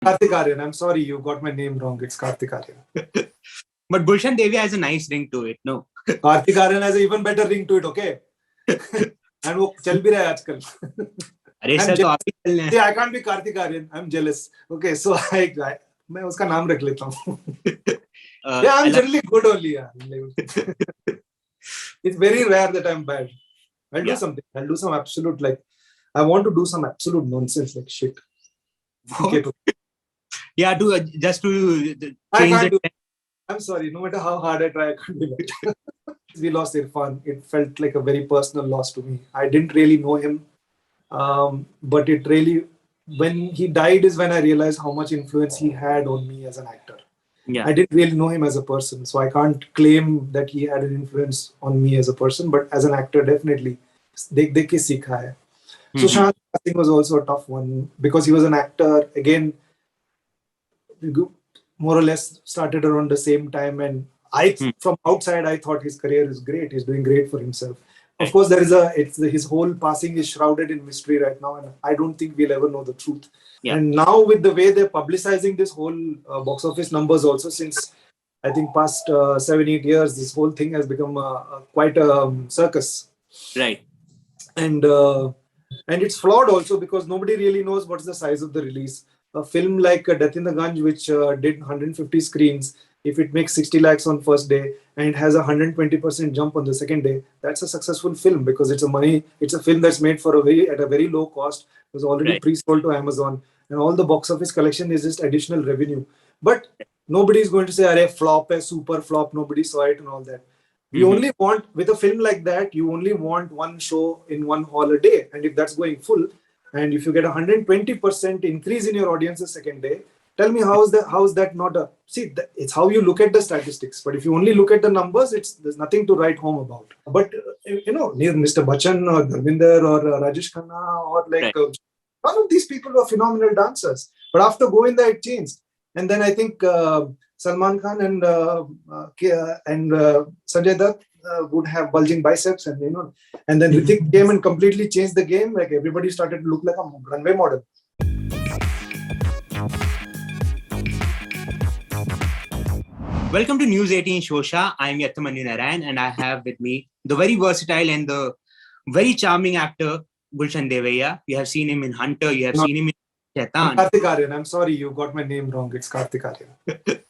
Kartik Aaryan. I'm sorry, you got my name wrong. It's Kartik Aaryan. But Gulshan Devaiah has a nice ring to it, no? Kartik Aaryan has an even better ring to it, okay? And वो चल भी रहा है आजकल. अरे sir तो आप ही चल रहे हैं. See, I can't be Kartik Aaryan. I'm jealous. Okay, so मैं उसका नाम रख लेता हूँ. Yeah, I'm generally good only. Yeah. It's very rare that I'm bad. I'll do something. I'll do some absolute, like, I want to do some absolute nonsense, like shit. Okay. Yeah, just to change it. I'm sorry, no matter how hard I try, I can't do that. We lost Irfan. It felt like a very personal loss to me. I didn't really know him. But it really, when he died is when I realized how much influence he had on me as an actor. Yeah. I didn't really know him as a person, so I can't claim that he had an influence on me as a person, but as an actor, definitely. देख के सीखा है. So Shant Singh was also a tough one because he was an actor. Again, more or less started around the same time, and from outside I thought his career is great. He's doing great for himself. Of course, his whole passing is shrouded in mystery right now, and I don't think we'll ever know the truth. Yeah. And now with the way they're publicizing this whole box office numbers also, since I think past 7-8 years, this whole thing has become quite a circus. Right. And it's flawed also because nobody really knows what's the size of the release. A film like Death in the Ganj, which did 150 screens, if it makes 60 lakhs on first day and it has a 120% jump on the second day, that's a successful film because it's a film that's made at a very low cost. It was already pre-sold to Amazon, and all the box office collection is just additional revenue. But nobody is going to say, "Arey, flop, super flop." Nobody saw it and all that. We only want, with a film like that, you only want one show in one hall a day, and if that's going full, and if you get 120% increase in your audience the second day, tell me how is that not a... See, it's how you look at the statistics. But if you only look at the numbers, there's nothing to write home about. But, near Mr. Bachchan or Dharminder or Rajesh Khanna or none of these people were phenomenal dancers. But after going there, it changed. And then I think Salman Khan and Sanjay Dutt would have bulging biceps, and and then Hrithik came and completely changed the game. Like everybody started to look like a runway model. Welcome to News 18 Showsha. I'm Yatamanyu Narain, and I have with me the very versatile and the very charming actor Gulshan Devaiah. You have seen him in Hunter. You have seen him in Shaitan. Kartik Aaryan. I'm sorry, you got my name wrong. It's Kartik Aaryan.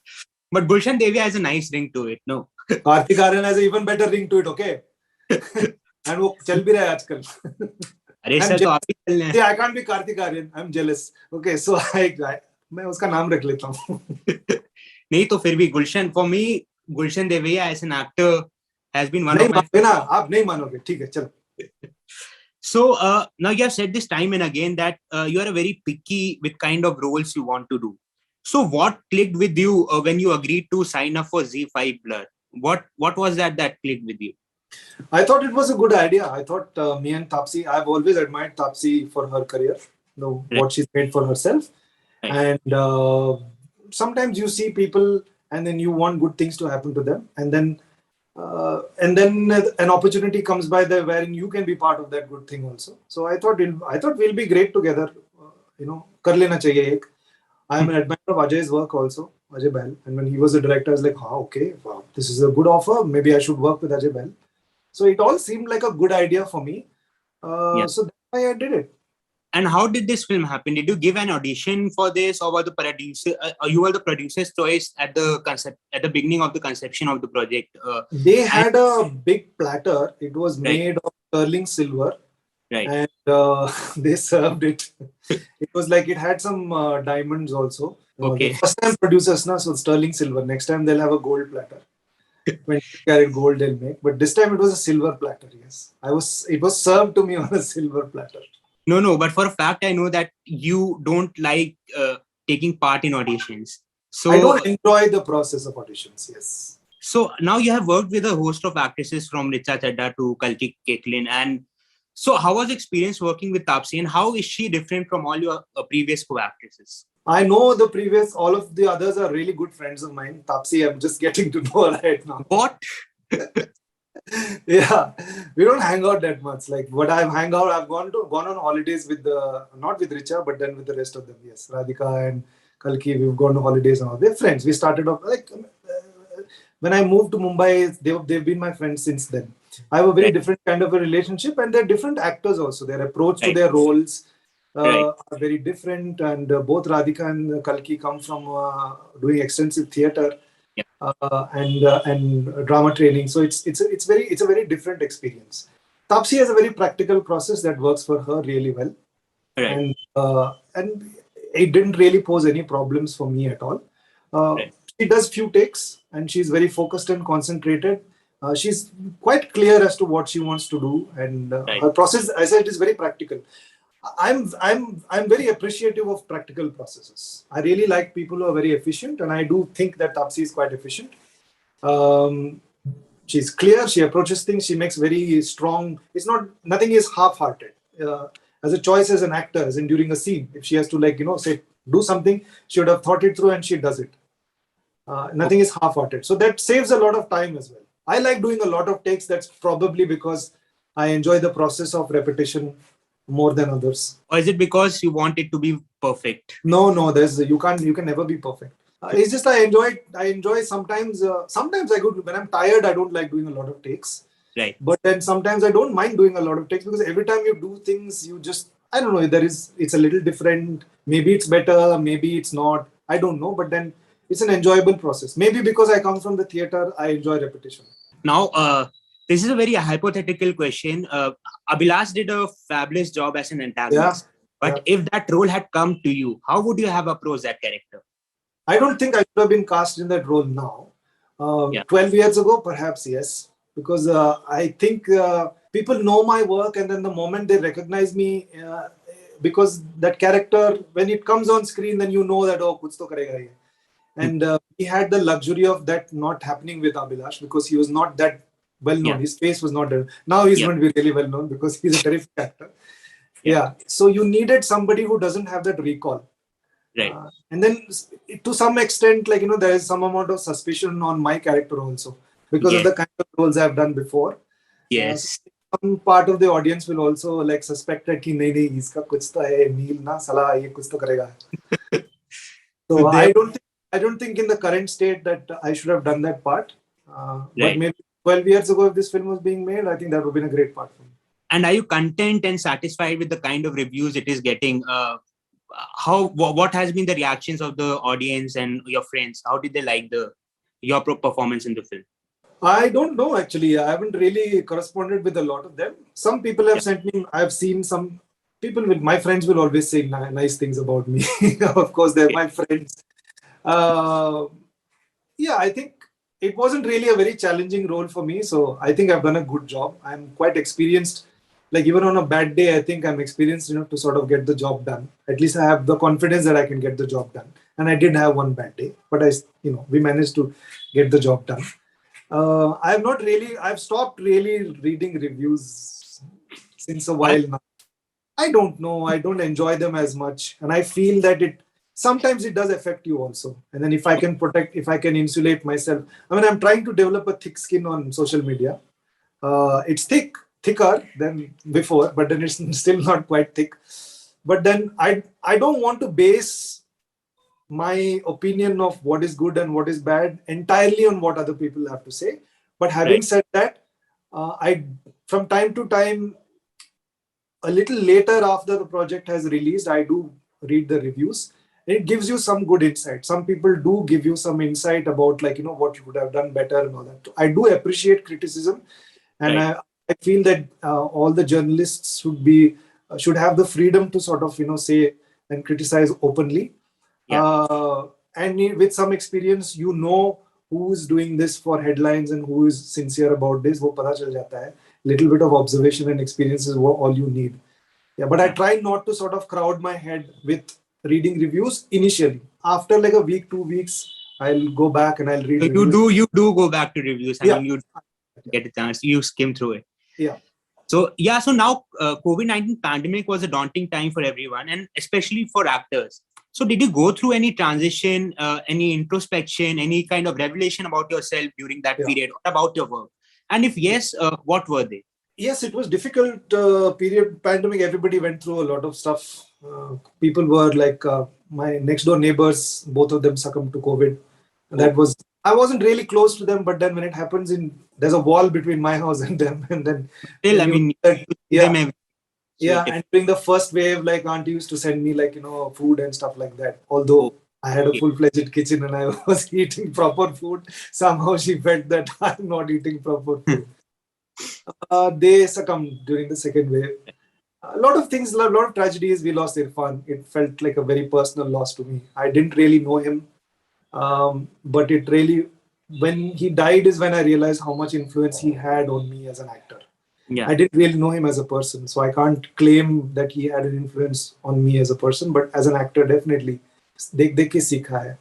But Gulshan Devaiah has a nice ring to it, no? Kartik Aaryan has an even better ring to it, okay? And वो चल भी रहा है आजकल. अरे sir तो आप ही चल रहे हैं. See, I can't be Kartik Aaryan. I'm jealous. Okay, so मैं उसका नाम रख लेता हूँ. नहीं तो फिर भी Gulshan, for me, Gulshan Devaiah as an actor has been one of my... आप नहीं मानोगे. ठीक है, चलो. So now you have said this time and again that you are very picky with kind of roles you want to do. So what clicked with you when you agreed to sign up for ZEE5 Blur? What was that clicked with you? I thought it was a good idea. I thought me and Taapsee, I've always admired Taapsee for her career, what she's made for herself. Right. And sometimes you see people and then you want good things to happen to them. And then an opportunity comes by there wherein you can be part of that good thing also. So I thought we'll be great together. Kar lena chahiye ek. I am an admirer of Ajay's work also, Ajay Bahl. And when he was a director, I was like, okay, wow, this is a good offer. Maybe I should work with Ajay Bahl. So it all seemed like a good idea for me. So that's why I did it. And how did this film happen? Did you give an audition for this, or were the producer? You were the producer's choice at the beginning of the conception of the project. They had a big platter. It was made of sterling silver. Right. And they served it. It was like it had some diamonds also. Okay. First time producers, so sterling silver. Next time they'll have a gold platter. 20 karat gold they'll make. But this time it was a silver platter, yes. It was served to me on a silver platter. No, but for a fact, I know that you don't like taking part in auditions. So I don't enjoy the process of auditions, yes. So now you have worked with a host of actresses from Richa Chadda to Kalki Ketlin, and so how was the experience working with Taapsee, and how is she different from all your previous co-actresses? I know all of the others are really good friends of mine. Taapsee, I'm just getting to know her right now. What? Yeah, we don't hang out that much. Like what I've gone on holidays with not with Richa, but then with the rest of them. Yes, Radhika and Kalki, we've gone to holidays and all. We're friends. We started off like when I moved to Mumbai, they've been my friends since then. I have a very Right. different kind of a relationship, and they're different actors also. Their approach to Right. their roles Right. are very different, and both Radhika and Kalki come from doing extensive theatre Yeah. and drama training. So it's a very different experience. Tapsi has a very practical process that works for her really well, Right. and it didn't really pose any problems for me at all. Uh, Right. she does few takes, and she's very focused and concentrated. She's quite clear as to what she wants to do, and Right. her process, as I said, is very practical. I'm very appreciative of practical processes. I really like people who are very efficient, and I do think that Tapsi is quite efficient. Um, she's clear. She approaches things. She makes very strong. It's not nothing is half-hearted. As a choice as an actor, as in during a scene, if she has to say do something, she would have thought it through and she does it. Nothing is half-hearted. So that saves a lot of time as well. I like doing a lot of takes. That's probably because I enjoy the process of repetition more than others. Or is it because you want it to be perfect? No, you can never be perfect. It's just I enjoy sometimes. Sometimes I go when I'm tired. I don't like doing a lot of takes. Right. But then sometimes I don't mind doing a lot of takes because every time you do things, you just I don't know. It's a little different. Maybe it's better. Maybe it's not. I don't know. But then it's an enjoyable process. Maybe because I come from the theater, I enjoy repetition. Now, this is a very hypothetical question. Abhilash did a fabulous job as an antagonist. But if that role had come to you, how would you have approached that character? I don't think I should have been cast in that role now. 12 years ago, perhaps, yes. Because I think people know my work, and then the moment they recognize me, because that character, when it comes on screen, then you know that, oh, kuch to karega ye. And he had the luxury of that not happening with Abhilash because he was not that well known. Yeah. His face was not there. Now he's going to be really well known because he's a terrific actor. Yeah. So you needed somebody who doesn't have that recall. Right. And then to some extent, there is some amount of suspicion on my character also because of the kind of roles I've done before. Yes. Some part of the audience will also suspect that कि नहीं नहीं इसका कुछ तो है नील ना साला ये कुछ तो करेगा. So I don't think in the current state that I should have done that part. But maybe 12 years ago, if this film was being made, I think that would have been a great part for me. And are you content and satisfied with the kind of reviews it is getting? What has been the reactions of the audience and your friends? How did they like your performance in the film? I don't know actually. I haven't really corresponded with a lot of them. Some people have sent me. I've seen some people my friends will always say nice things about me. Of course, they're my friends. I think it wasn't really a very challenging role for me. So I think I've done a good job. I'm quite experienced. Like even on a bad day, I think I'm experienced enough to sort of get the job done. At least I have the confidence that I can get the job done. And I did have one bad day, but we managed to get the job done. I've stopped really reading reviews since a while now. I don't know. I don't enjoy them as much. And I feel that sometimes it does affect you also. And then if I can insulate myself, I'm trying to develop a thick skin on social media. It's thicker than before, but then it's still not quite thick. But then I don't want to base my opinion of what is good and what is bad entirely on what other people have to say. But having said that, I from time to time, a little later after the project has released, I do read the reviews. It gives you some good insight. Some people do give you some insight about what you would have done better and all that. I do appreciate criticism, and I feel that all the journalists should have the freedom to sort of say and criticize openly. And with some experience, who is doing this for headlines and who is sincere about this. वो पता चल जाता है. Little bit of observation and experience is all you need. But I try not to sort of crowd my head with reading reviews initially. After like a week, 2 weeks, I'll go back and I'll read. So you do go back to reviews. I mean, you get a chance. You skim through it. Yeah. So now COVID-19 pandemic was a daunting time for everyone, and especially for actors. So did you go through any transition, any introspection, any kind of revelation about yourself during that period or about your work? And if yes, what were they? Yes, it was difficult period. Pandemic, everybody went through a lot of stuff. People were my next door neighbors, both of them succumbed to COVID. That Oh, was, I wasn't really close to them, but then when it happens there's a wall between my house and them, and then still, when I you mean, that, you see them yeah, every, so yeah, it and during the first wave, like auntie used to send me like food and stuff like that. Although I had a okay. full-fledged kitchen and I was eating proper food, somehow she felt that I'm not eating proper food. They succumbed during the second wave. A lot of things, a lot of tragedies. We lost Irfan. It felt like a very personal loss to me. I didn't really know him, but it really, when he died, is when I realized how much influence he had on me as an actor. Yeah. I didn't really know him as a person, so I can't claim that he had an influence on me as a person. But as an actor, definitely, देख के सीखा है.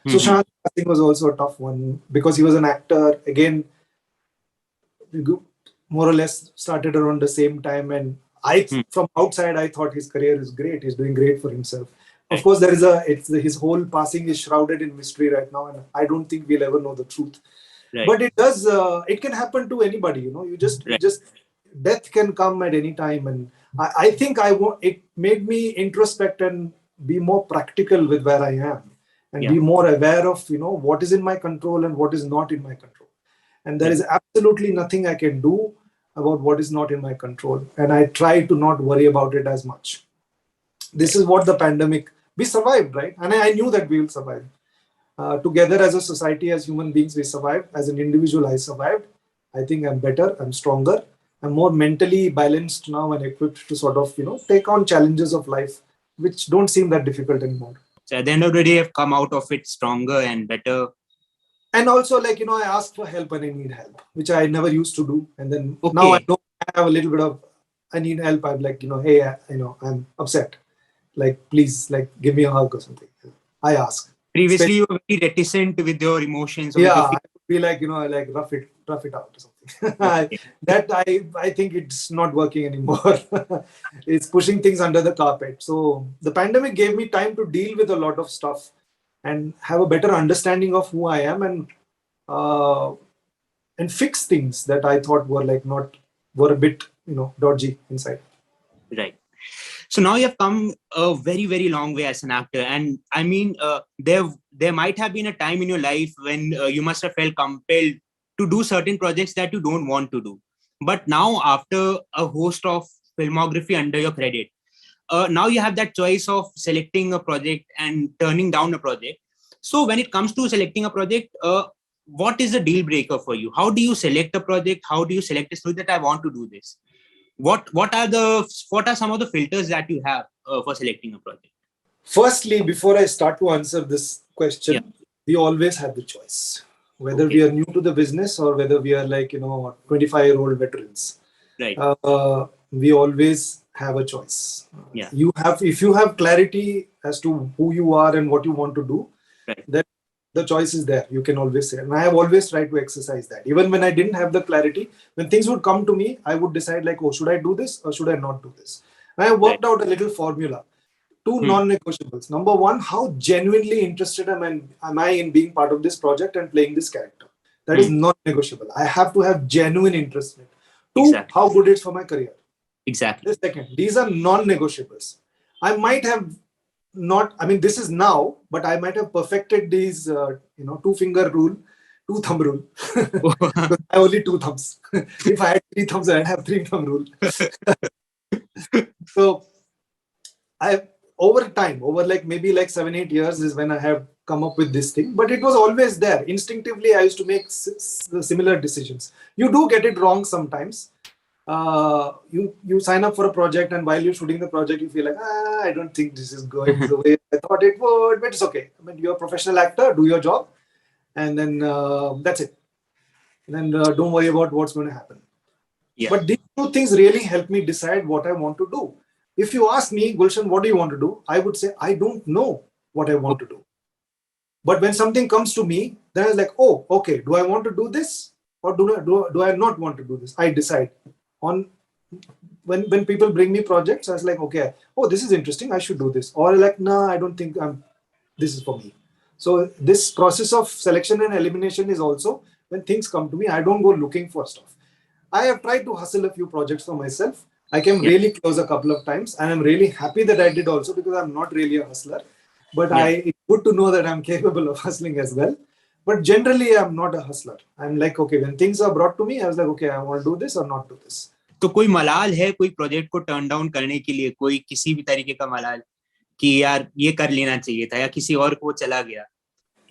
Mm-hmm. Sushant Singh was also a tough one because he was an actor. Again, more or less started around the same time, and from outside I thought his career is great. He's doing great for himself. Of Right. course, his whole passing is shrouded in mystery right now, and I don't think we'll ever know the truth. Right. But it can happen to anybody. You Right. just death can come at any time, and I think it made me introspect and be more practical with where I am, and Yeah. be more aware of what is in my control and what is not in my control. And there Yeah. is absolutely nothing I can do about what is not in my control, and I try to not worry about it as much. This Right. is what the pandemic, we survived, right? And I knew that we will survive. Together as a society, as human beings, we survived. As an individual, I survived. I think I'm better, I'm stronger, I'm more mentally balanced now and equipped to sort of take on challenges of life, which don't seem that difficult anymore. So at the end of the day, I've come out of it stronger and better. And also, like I ask for help when I need help, which I never used to do. And then now I Okay. know I have a little bit of, I need help. I'm like, hey, I'm upset, like please, like give me a hug or something. I ask. Previously, you were very reticent with your emotions or with Yeah, your I feelings. would be like like rough it out or something. Okay. That I think it's not working anymore. It's pushing things under the carpet. So the pandemic gave me time to deal with a lot of stuff and have a better understanding of who I am, uh, and fix things that I thought were like not were a bit dodgy inside. Right. So now you have come a very, very long way as an actor, and I mean, there might have been a time in your life when you must have felt compelled to do certain projects that you don't want to do. But now, after a host of filmography under your credit, now you have that choice of selecting a project and turning down a project. So when it comes to selecting a project, what is the deal breaker for you? How do you select a project? How do you select a story that I want to do this? What are some of the filters that you have for selecting a project? Firstly, before I start to answer this Yeah. question, we always have the choice, whether we Okay. are new to the business or whether we are like 25-year-old veterans. Right. We always have a choice. Yeah. If you have clarity as to who you are and what you want to do, Right. then the choice is there. You can always say, and I have always tried to exercise that. Even when I didn't have the clarity, when things would come to me, I would decide like, oh, should I do this or should I not do this? And I Right. worked out a little formula. Two Hmm. non-negotiables. Number one, how genuinely interested am I in being part of this project and playing this character? That is Hmm. non-negotiable. I have to have genuine interest in it. Two, Exactly. how good it's for my career. Exactly. The second, these are non-negotiables. I might have not, I mean, this is now, but I might have perfected these, two-finger rule, two-thumb rule. Because I have only two thumbs. If I had three thumbs, I'd have three-thumb rule. So I over time, over like maybe like 7-8 years is when I have come up with this thing, but it was always there. Instinctively, I used to make similar decisions. You do get it wrong sometimes. You sign up for a project, and while you're shooting the project, you feel like I don't think this is going the way I thought it would, but it's okay. I mean, you're a professional actor, do your job, and then that's it. And then don't worry about what's going to happen. Yeah. But these two things really help me decide what I want to do. If you ask me, Gulshan, what do you want to do? I would say, I don't know what I want to do. But when something comes to me, then I was like, oh, okay, do I want to do this or do I not want to do this? I decide. On when people bring me projects, I was like, okay, oh, this is interesting. I should do this. Or like, no, I don't think this is for me. So this process of selection and elimination is also when things come to me, I don't go looking for stuff. I have tried to hustle a few projects for myself. I came Yeah. really close a couple of times, and I'm really happy that I did also because I'm not really a hustler. but Yeah. it's good to know that I'm capable of hustling as well. But generally, I'm not a hustler. I'm like, okay, when things are brought to me, I was like, okay, I want to do this or not do this. तो कोई मलाल है कोई project को turn down करने के लिए, कोई किसी भी तरीके का मलाल कि यार ये कर लेना चाहिए था या किसी और को चला गया?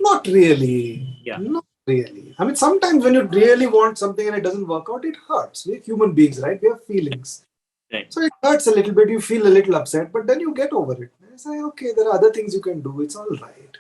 Not really. Yeah. Not really. I mean, sometimes when you really want something and it doesn't work out, it hurts. We're human beings, right? We have feelings. Right. So it hurts a little bit. You feel a little upset, but then you get over it. It's like, okay, there are other things you can do. It's all right.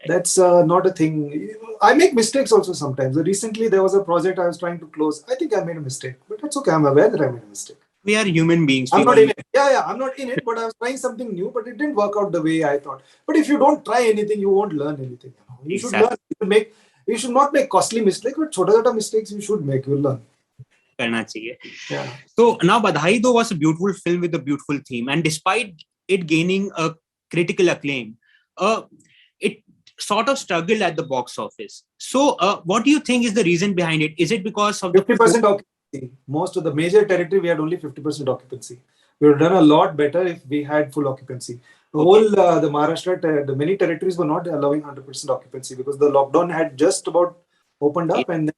That's not a thing. I make mistakes also sometimes. Recently, there was a project I was trying to close. I think I made a mistake, but that's okay. I'm aware that I made a mistake. We are human beings. I'm not in it. Yeah, I'm not in it, but I was trying something new, but it didn't work out the way I thought. But if you don't try anything, you won't learn anything. You should learn. You should not make costly mistakes, but छोटा-छोटा mistakes you should make. You'll learn. करना चाहिए. Yeah. So now Badhai though was a beautiful film with a beautiful theme, and despite it gaining a critical acclaim, it sort of struggled at the box office. So what do you think is the reason behind it? Is it because of 50% occupancy? Most of the major territory we had only 50% occupancy. We would have done a lot better if we had full occupancy. The whole the Maharashtra, the many territories were not allowing 100% occupancy because the lockdown had just about opened up, and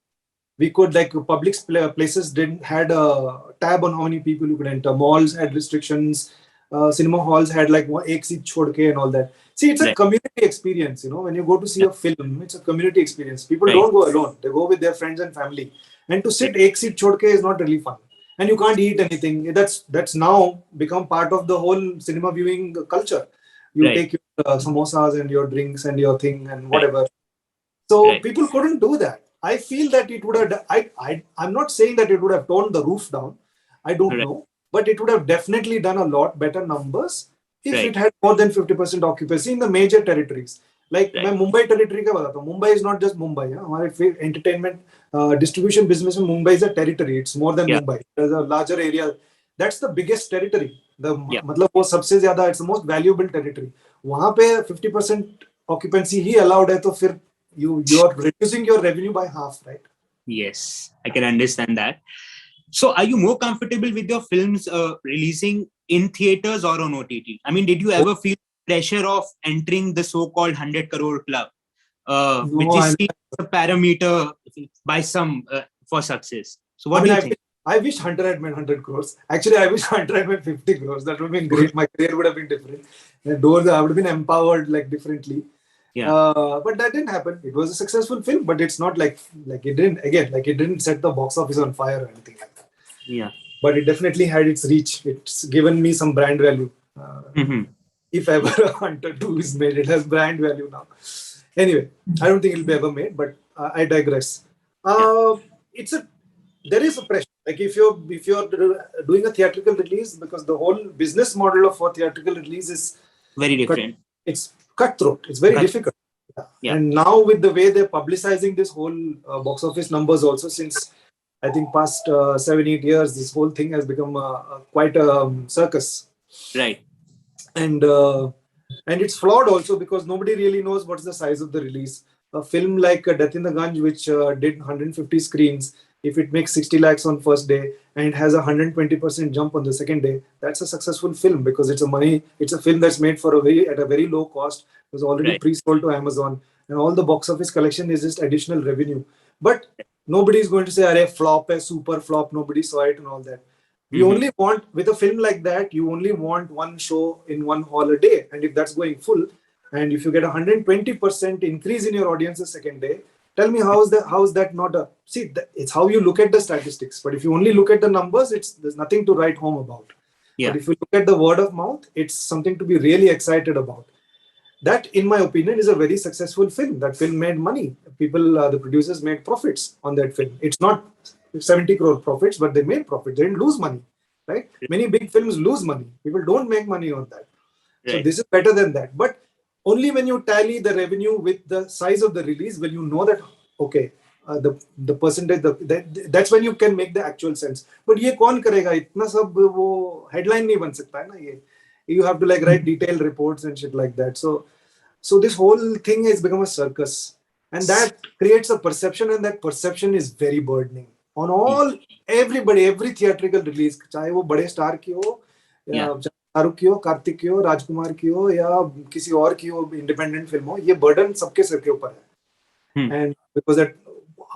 we could, like, public places didn't had a tab on how many people you could enter. Malls had restrictions. Cinema halls had like ek seat chhod ke and all that. See, it's a community experience. When you go to see a film, it's a community experience. People don't go alone; they go with their friends and family. And to sit ek seat chhod ke is not really fun. And you can't eat anything. That's now become part of the whole cinema viewing culture. You take your samosas and your drinks and your thing and whatever. So people couldn't do that. I feel that it would have. I'm not saying that it would have torn the roof down. I don't know, but it would have definitely done a lot better numbers if it had more than 50% occupancy in the major territories. Like मैं Mumbai territory का बताता हूँ. Mumbai is not just Mumbai. हमारे entertainment distribution business में Mumbai is a territory. It's more than Mumbai. There's a larger area. That's the biggest territory. मतलब वो सबसे ज़्यादा, it's the most valuable territory. वहाँ पे 50% occupancy ही allowed है, तो फिर you're reducing your revenue by half, right? Yes, I can understand that. So are you more comfortable with your films releasing in theaters or on OTT? I mean, did you ever feel pressure of entering the so-called 100 crore club, which is seen as a parameter by some for success? So what do you think? I wish Hunter had made 100 crores. Actually, I wish Hunter had made 50 crores. That would have been great. My career would have been different. I would have been empowered like differently. But that didn't happen. It was a successful film, but it's not like it didn't set the box office on fire or anything like that. Yeah. But it definitely had its reach. It's given me some brand value. If ever a Hunter 2 is made, it has brand value now. Anyway, I don't think it'll be ever made, but I digress. There is a pressure. Like if you're doing a theatrical release, because the whole business model of a theatrical release is very different. It's cutthroat. It's very difficult. And now with the way they're publicizing this whole box office numbers also, since I think past 7-8 years, this whole thing has become quite a circus. Right. And it's flawed also because nobody really knows what's the size of the release. A film like Death in the Gunj, which did 150 screens, if it makes 60 lakhs on first day and it has a 120% jump on the second day, that's a successful film because it's a film that's made at a very low cost. It was already pre-sold to Amazon, and all the box office collection is just additional revenue. But nobody is going to say, "Arey, flop hai, super flop, nobody saw it," and all that. We only want, with a film like that, you only want one show in one hall a day. And if that's going full, and if you get 120% increase in your audience the second day, tell me how is that not a... See, it's how you look at the statistics. But if you only look at the numbers, there's nothing to write home about. Yeah. But if you look at the word of mouth, it's something to be really excited about. That, in my opinion, is a very successful film. That film made money. The producers made profits on that film. It's not 70 crore profits, but they made profit. They didn't lose money, right? Many big films lose money. People don't make money on that. So this is better than that. But only when you tally the revenue with the size of the release will you know that, okay, the percentage, that's when you can make the actual sense. But ये कौन करेगा? इतना सब वो headline नहीं बन सकता है ना ये. You have to write detailed reports and shit like that. So this whole thing has become a circus, and that creates a perception, and that perception is very burdening on everybody, every theatrical release, चाहे वो बड़े star की हो, शाहरुख की हो, कार्तिक की हो, राजकुमार की हो या किसी और की हो, इंडिपेंडेंट फिल्म हो, ये बर्डन सबके सर के ऊपर है. And because that,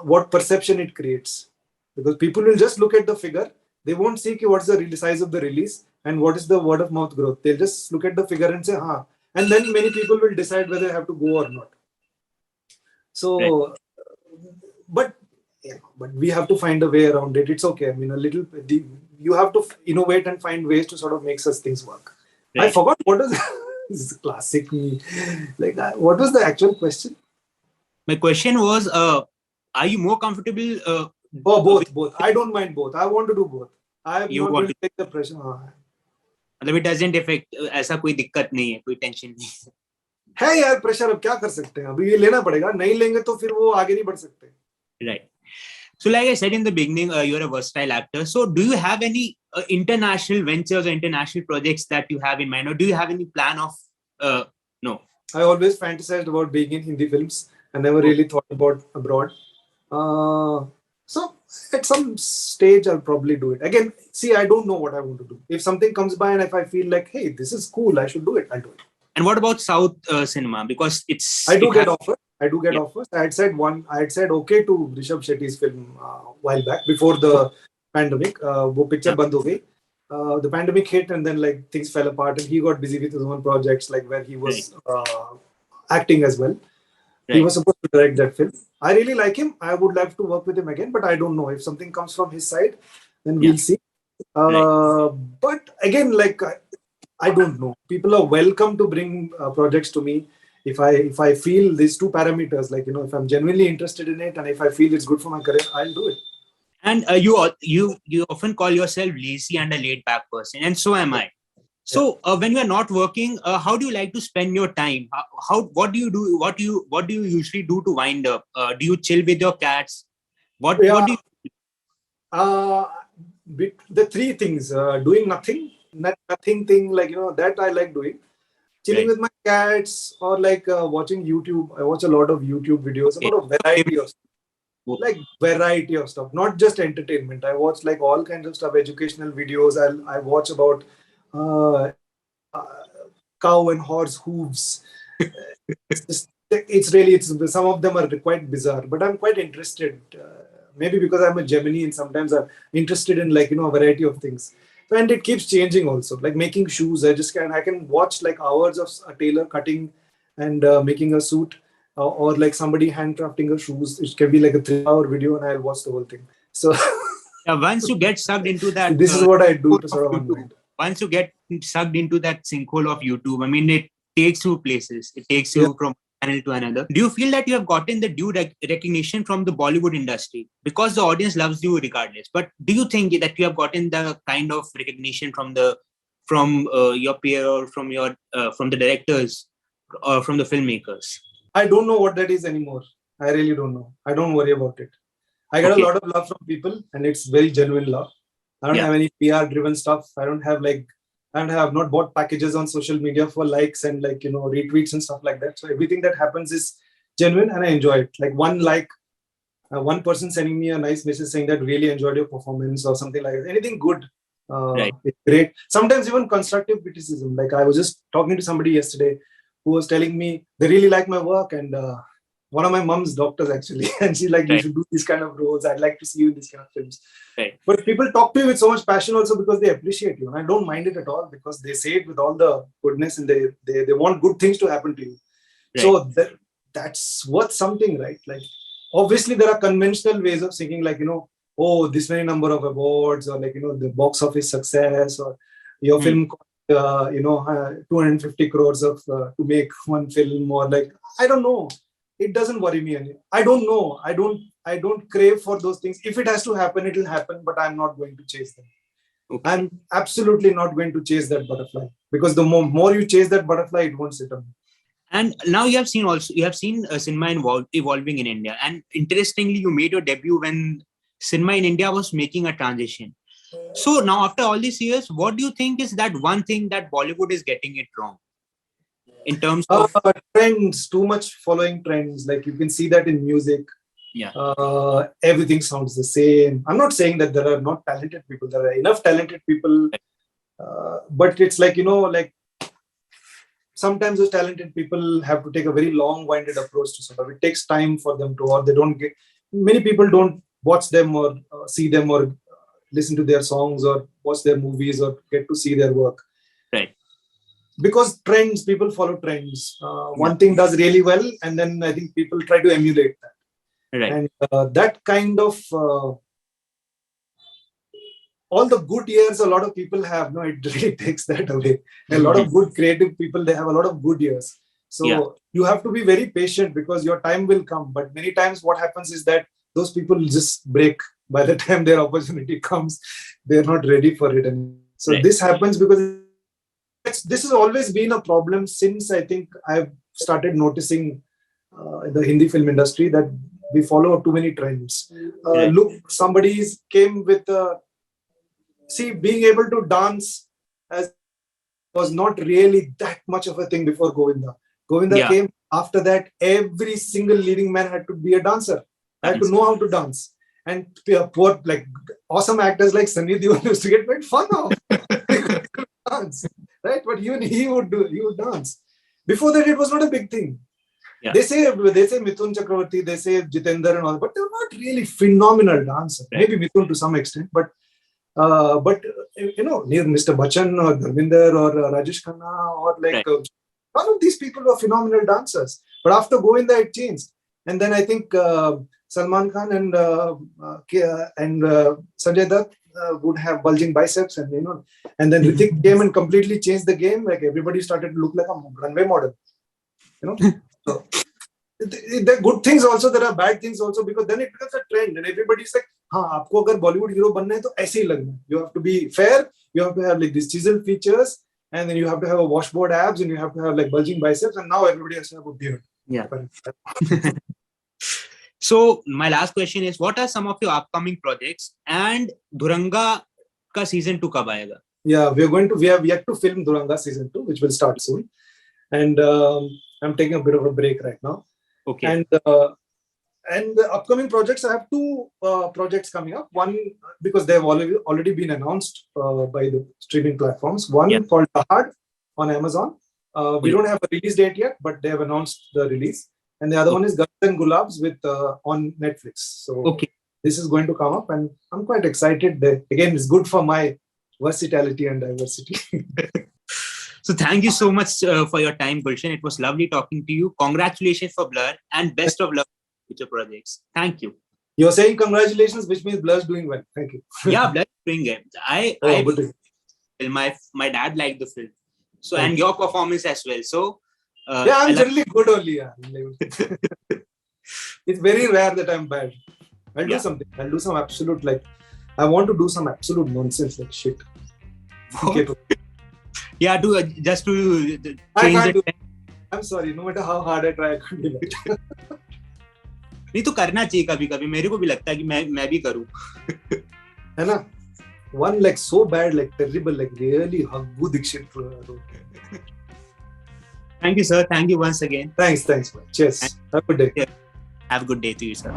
what perception it creates, because people will just look at the figure, they won't see what's the size of the release and what is the word of mouth growth. They'll just look at the figure and say, "Ha," and then many people will decide whether they have to go or not. Right. So, but but we have to find a way around it. It's okay. I mean, you have to innovate and find ways to sort of make such things work. I Right. forgot what was this is classic me. Like, what was the actual question? My question was, are you more comfortable? Oh, With both. I don't mind both. I want to do both. I am you not want going to? to take the pressure. हाँ. मतलब it doesn't affect. ऐसा कोई दिक्कत नहीं है, कोई tension नहीं है. है यार प्रेशर, अब क्या कर सकते हैं, अभी ये लेना पड़ेगा, नहीं लेंगे तो फिर वो आगे नहीं बढ़ सकते. Right. So, like I said in the beginning, you're a versatile actor. So, do you have any international ventures or international projects that you have in mind, or do you have any plan of? No. I always fantasized about being in Hindi films. I never really thought about abroad. So at some stage I'll probably do it. Again, see, I don't know what I want to do. If something comes by and if I feel like, hey, this is cool, I should do it, I'll do it. And what about South cinema? Because I do get has, offers. I do get Yeah. offers. I had said okay to Rishabh Shetty's film a while back before the pandemic. वो picture बंद हो गई. The pandemic hit and then like things fell apart and he got busy with his own projects, like where he was acting as well. He was supposed to direct that film. I really like him. I would love to work with him again, but I don't know if something comes from his side, then we'll see. But again, like I don't know. People are welcome to bring projects to me if I feel these two parameters. Like if I'm genuinely interested in it and if I feel it's good for my career, I'll do it. And you often call yourself lazy and a laid back person, and so am I. So when you are not working, how do you like to spend your time? What do you do? What do you usually do to wind up? Do you chill with your cats? What do you? The three things: doing nothing, nothing thing, like that I like doing. Chilling with my cats or like watching YouTube. I watch a lot of YouTube videos, a lot of variety of stuff, not just entertainment. I watch like all kinds of stuff, educational videos. I watch about cow and horse hooves. It's some of them are quite bizarre, but I'm quite interested. Maybe because I'm a Gemini and sometimes I'm interested in like a variety of things. And it keeps changing also. Like making shoes, I can watch like hours of a tailor cutting and making a suit, or like somebody handcrafting a shoes. It can be like a 3-hour video and I'll watch the whole thing. So once you get sucked into that, this is what I do to sort of unwind. Once you get sucked into that sinkhole of YouTube, I mean, it takes you places. It takes you from channel to another. Do you feel that you have gotten the due recognition from the Bollywood industry? Because the audience loves you regardless. But do you think that you have gotten the kind of recognition from your peer or from the directors or from the filmmakers? I don't know what that is anymore. I really don't know. I don't worry about it. I get a lot of love from people and it's very genuine love. I don't have any PR driven stuff. I've not bought packages on social media for likes and like retweets and stuff like that. So everything that happens is genuine and I enjoy it. Like one person sending me a nice message saying that really enjoyed your performance or something like that. Anything good, it's great. Sometimes even constructive criticism. Like I was just talking to somebody yesterday who was telling me they really like my work, and one of my mom's doctors actually, and she's like, you should do these kind of roles. I'd like to see you in these kind of films. But people talk to you with so much passion also because they appreciate you, and I don't mind it at all because they say it with all the goodness and they want good things to happen to you. So that's worth something, right? Like obviously there are conventional ways of thinking, like oh, this many number of awards, or like the box office success, or your film 250 crores of to make one film, or like I don't know. It doesn't worry me any. I don't know. I don't crave for those things. If it has to happen, it'll happen, but I'm not going to chase them. I'm absolutely not going to chase that butterfly, because the more you chase that butterfly, it won't sit on you. And now you have seen cinema evolving in India. And interestingly, you made your debut when cinema in India was making a transition. So now, after all these years, what do you think is that one thing that Bollywood is getting it wrong in terms of trends? Too much following trends. Like you can see that in music. Everything sounds the same. I'm not saying that there are not talented people. There are enough talented people But it's like, like sometimes those talented people have to take a very long-winded approach to sort of, it takes time for them to, or they don't get, many people don't watch them or see them or listen to their songs or watch their movies or get to see their work. Right. Because trends, people follow trends. One Yeah. thing does really well, and then I think people try to emulate that. Right. And that kind of, all the good years a lot of people have, no, it really takes that away. A lot of good creative people, they have a lot of good years. So Yeah. you have to be very patient because your time will come. But many times what happens is that those people just break by the time their opportunity comes. They're not ready for it. And so Right. this happens because this has always been a problem since I think I've started noticing in the Hindi film industry that we follow too many trends. Right. Look, somebody came with being able to dance as was not really that much of a thing before Govinda. Govinda Yeah. came after that. Every single leading man had to be a dancer. Had to know how to dance. And poor, like awesome actors like Sunny Deol used to get made fun of. Dance, right? But even he would dance. Before that, it was not a big thing. Yeah. They say Mithun Chakravarti, they say Jitendra and all, but they're not really phenomenal dancers. Right. Maybe Mithun to some extent, but near Mr. Bachchan or Dharminder or Rajesh Khanna or like Right. none of these people were phenomenal dancers. But after Govinda, it changed. And then I think Salman Khan and Sanjay Dutt would have bulging biceps, and and then Hrithik came and completely changed the game. Like everybody started to look like a runway model. So there are good things also, there are bad things also, because then it becomes a trend and everybody's like, आपको अगर Bollywood hero बनना है तो ऐसे ही लगना है. You have to be fair, you have to have like these chiseled features, and then you have to have a washboard abs, and you have to have like bulging biceps, and now everybody has to have a beard. Yeah. So my last question is, what are some of your upcoming projects, and Dhuranga ka season 2 कब आएगा? Yeah, we have yet to film Dhuranga season 2, which will start soon, and I'm taking a bit of a break right now. Okay. And the upcoming projects, I have two projects coming up. One, because they have already been announced by the streaming platforms. One called Hard on Amazon. We don't have a release date yet, but they have announced the release. And the other one is Gulshan Gulabs with on Netflix. So this is going to come up, and I'm quite excited. Again, it's good for my versatility and diversity. So thank you so much for your time, Gulshan. It was lovely talking to you. Congratulations for Blur, and best of luck with future projects. Thank you. You're saying congratulations, which means Blur's doing well. Thank you. Yeah, Blur is doing it. My dad liked the film. So and your performance as well. So I'm generally good only. Yeah. It's very rare that I'm bad. I'll do something. I'll do some absolute, like, I want to do some absolute nonsense, like shit. Okay. Yeah, just to change it. I'm sorry, no matter how hard I try, I can't do it. नहीं तो करना चाहिए कभी-कभी. मेरे को भी लगता है कि मैं भी करूं. है ना? One like so bad, like terrible, like really Haggu Dikshit. Thank you, sir. Thank you once again. Thanks. Cheers. Have a good day. Have a good day to you, sir.